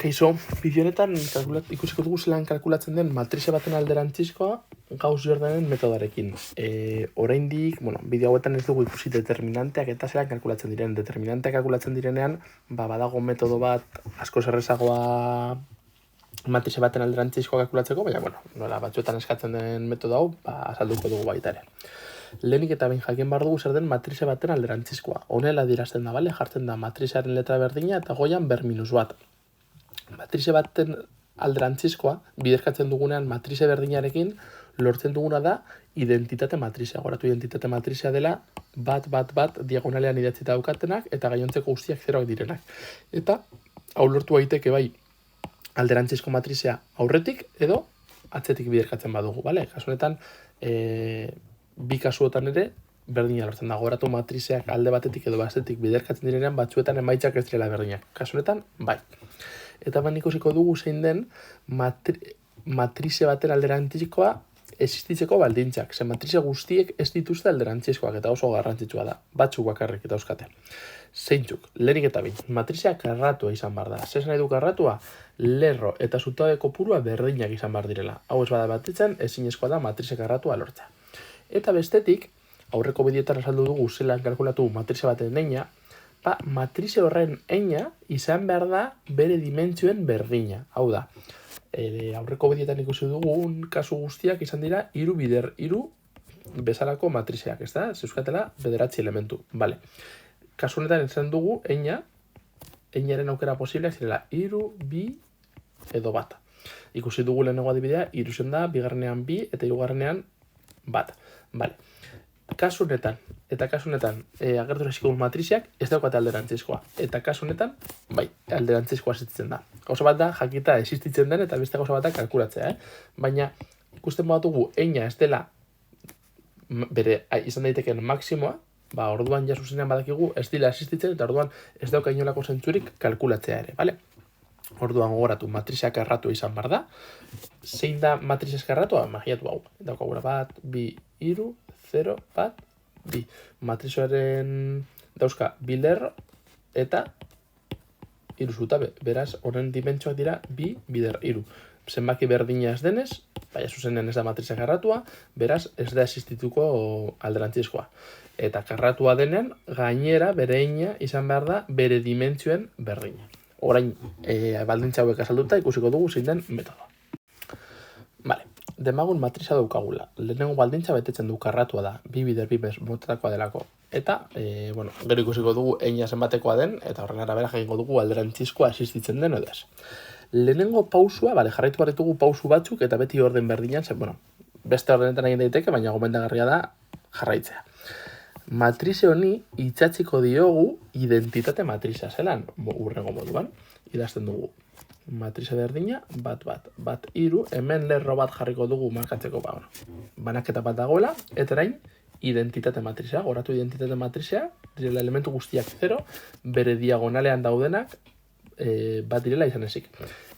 Kaixo, bideo honetan ikusiko dugu zelan kalkulatzen den matrize baten alderantzizkoa Gauss-Jordanen metodoarekin. Oraindik, bideo hauetan ez dugu ikusi determinanteak eta zelan kalkulatzen diren. Determinanteak kalkulatzen direnean, badago metodo bat asko zerrezagoa matrize baten alderantzizkoa kalkulatzeko, baina, nola batzuetan eskatzen den metodo hau, azalduko dugu baita ere. Lehenik eta behin jakin behar dugu zer den matrize baten alderantzizkoa. Honela adierazten da, jartzen da matrizearen letra berdina eta goian ber-1. Matrize baten alderantzizkoa, biderkatzen dugunean matrize berdinarekin, lortzen duguna da identitate matrizea. Goratu identitate matrizea dela bat diagonalean idatzita daukatenak eta gainontzeko guztiak zeroak direnak. Eta hau lortu daiteke bai alderantzizko matrizea aurretik edo atzetik biderkatzen badugu, bale? Kasu honetan, bi kasuotan ere berdina lortzen da. Goratu matrizeak alde batetik edo batetik biderkatzen direnean batzuetan emaitzak ez direla berdinak. Kasu honetan, bai. Eta ikusiko dugu zein den matrize baten alderantzizkoa existitzeko baldintzak. Ze matrize guztiek ez dituzte alderantzizkoak eta oso garrantzitsua da. Batzuk bakarrik eta euskate. Zeintzuk, lehenik eta behin, matrizea karratua izan behar da. Zer nahi du karratua? Lerro eta zutabe kopurua berdinak izan behar direla. Hau ez bada batetzen, ezinezkoa da matrize karratua lortza. Eta bestetik, aurreko bideotan azaldu dugu zelan kalkulatu matrize baten heina, matrize horren heina izan behar da bere dimentsioen berdina. Hau da, aurreko bideotan ikusi dugun kasu guztiak izan dira 3x3 bezalako matrizeak, ez da? Zeuskatela 9 elementu. Vale. Kasu honetan izan dugu heinaren aukera posibleak zirela 3, 2 edo 1. Ikusi dugu lehenengo adibidea, 3 zen da, bigarrenean 2 eta hirugarrenean 1. Vale. Kasu honetan, agertu esiko matriziak ez daukate alderantzizkoa. Eta kasu honetan, bai, alderantzizkoa existitzen da. Gauza bat da, jakita existitzen den eta beste gauza bat da kalkulatzea, Baina, ikusten batugu, heina ez dela bere izan daiteken maksimoa, orduan ja zuzenean badakigu ez dela existitzen eta orduan ez dauka inolako zentzurik kalkulatzea ere, bale? Orduan gogoratu, matrizeak erratua izan behar da. Zein da matrizez erratua? Magiatu hau. Daukagura 1, 2, 3, 0, 1, 2. Matrizoaren dauzka 2 lerro eta 3 zutabe. Beraz, honen dimentsioak dira 2, 3. Zenbaki berdina ez denez, baina zuzenean ez da matrizea karratua, beraz ez da existituko alderantzizkoa. Eta karratua denean, gainera bere heina izan behar da bere dimentsioen berdina. Orain, baldintza hauek azalduta ikusiko dugu zein den metodoa. Vale, demagun matriza daukagula. Lehenengo baldintza betetzen du karratua da, 2x2 motetakoa delako. Eta, gero ikusiko dugu heina zenbatekoa den, eta horren arabera jakingo dugu alderantzizkoa existitzen den edo ez. Lehenengo pausua, jarraitu behar ditugu pausu batzuk, eta beti orden berdinan, beste ordenetan egin daiteke, baina gomendagarria da jarraitzea. Matrize honi itxatziko diogu identitate matrizea zelan, urrengo moduan. Idazten dugu matrize berdina, 1, 3, hemen lerro bat jarriko dugu markatzeko, banaketa bat dagoela, eta orain identitate matrizea, goratu identitate matrizea, direla elementu guztiak 0, bere diagonalean daudenak bat direla izan ezik.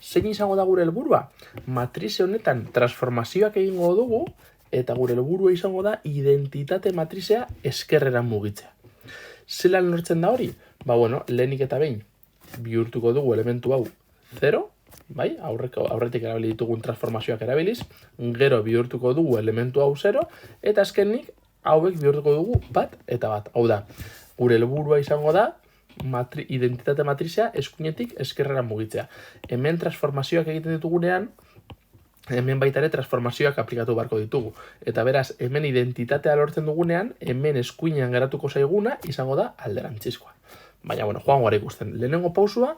Zein izango da gure helburua? Matrize honetan transformazioak egingo dugu, eta gure helburua izango da identitate matrizea eskerrera mugitzea. Zelan lortzen da hori? Lehenik eta behin bihurtuko dugu elementu hau 0, aurretik erabili ditugun transformazioak erabiliz, gero bihurtuko dugu elementu hau 0, eta azkenik hauek bihurtuko dugu 1 eta 1. Hau da, gure helburua izango da identitate matrizea eskuinetik eskerrera mugitzea. Hemen transformazioak egiten ditugunean, hemen baita ere transformazioak aplikatu beharko ditugu. Eta beraz, hemen identitatea lortzen dugunean, hemen eskuinean geratuko zaiguna izango da alderantzizkoa. Baina, joan gara ikusten. Lehenengo pausua,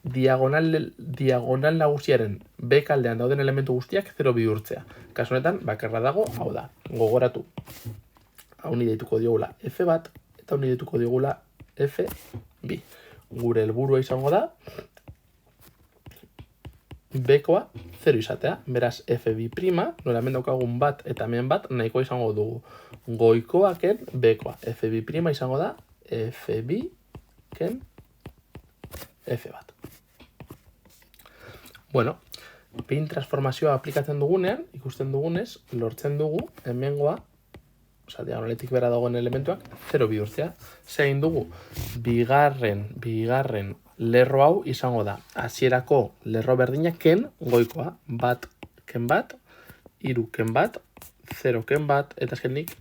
diagonal nagusiaren bekaldean dauden elementu guztiak 0 bihurtzea. Kasu honetan, bakarra dago, hau da, gogoratu. Hau ni deituko diogula F1 eta hau ni deituko diogula F2. Gure helburua izango da B-koa 0 izatea. Beraz, F2', nola hemen daukagun 1 eta hemen 1, nahikoa izango dugu. Goikoaken B-koa. F2' izango da F2ken F1. Behin transformazioa aplikatzen dugunean, ikusten dugunez, lortzen dugu hemengoa, diagonaletik bera dagoen elementuak 0 bihurtzea. Zein dugu, bigarren lerro hau izango da. Hasierako lerro berdina ken goikoa. Bat, ken bat, hiru ken bat, 0 ken bat, eta azkenik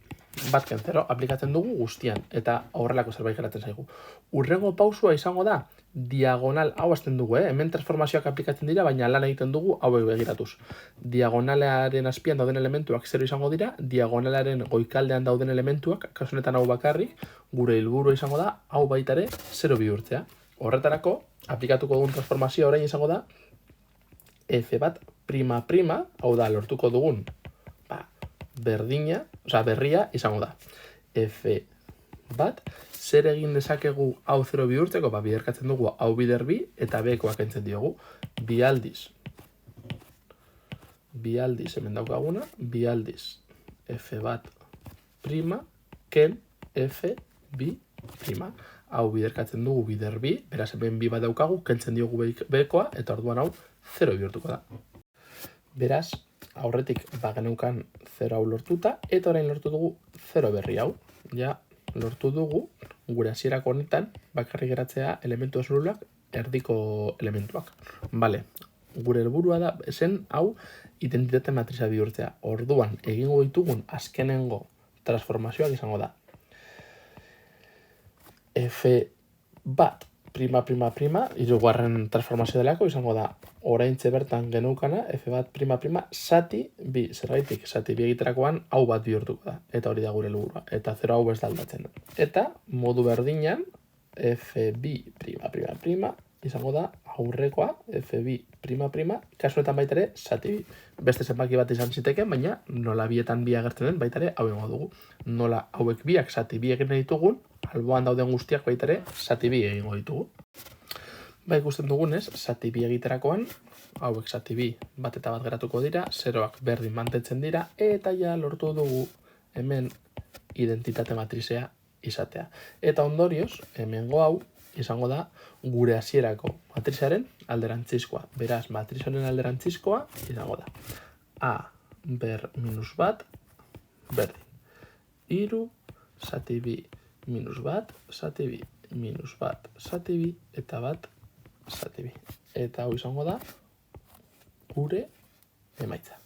bat ken 0 aplikatzen dugu guztian. Eta horrelako zerbait geratzen zaigu. Urrengo pausua izango da, diagonal hau hasten dugu, hemen transformazioak aplikatzen dira, baina lan egiten dugu hauek begiratuz. Diagonalaren azpian dauden elementuak 0 izango dira, diagonalaren goikaldean dauden elementuak, kasu honetan hau bakarrik, gure helburua izango da, hau baita ere 0 bihurtzea. Horretarako, aplikatuko dugun transformazioa orain izango da, f bat prima prima, hau da, lortuko dugun, berria izango da. F bat, zer egin dezakegu hau 0 bihurtzeko, biderkatzen dugu hau bider bi, eta b-koa kentzen diogu. Bi aldiz hemen daukaguna, bi aldiz f bat prima, ken f bi prima. Hau biderkatzen dugu bider bi, beraz hemen bi bat daukagu, kentzen diogu b-koa, eta orduan hau 0 bihurtuko da. Beraz, aurretik geneukan 0 hau lortuta, eta orain lortu dugu 0 berri hau. Ja, lortu dugu, gure hasierako honetan, bakarrik geratzea elementu esnulak erdiko elementuak. Bale, gure helburua da, zen hau identitate matriza bihurtzea. Orduan, egingo ditugun azkenengo transformazioak izango da. F bat prima prima prima, hirugarren transformazio delako izango da, oraintxe bertan geneukana, f bat prima prima, zati bi, zergaitik, zati bi egiterakoan hau bat bihurtuko da, eta hori da gure helburua, eta 0 hau ez da aldatzen. Eta modu berdinan, f bi prima prima prima, izango da aurrekoa, f bi prima prima, kasuetan baita ere, zati bi. Beste zenbaki bat izan ziteken, baina nola bietan bi agertzen den, baita ere hau egingo dugu. Nola hauek biak zati bi egin ditugun, alboan dauden guztiak baita ere, zati bi egingo ditugu. Ikusten dugunez, zati bi egiterakoan, hauek zati bi bat eta bat geratuko dira, 0ak berdin mantentzen dira, eta ja lortu dugu hemen identitate matrizea izatea. Eta ondorioz, hemengo hau izango da gure hasierako matrizaren alderantzizkoa. Beraz, matrizonen alderantzizkoa izango da a ber minus bat berdin. Hiru zati bi minus bat, zati bi minus bat, zati bi eta bat zati bi. Eta hau izango da gure emaitza.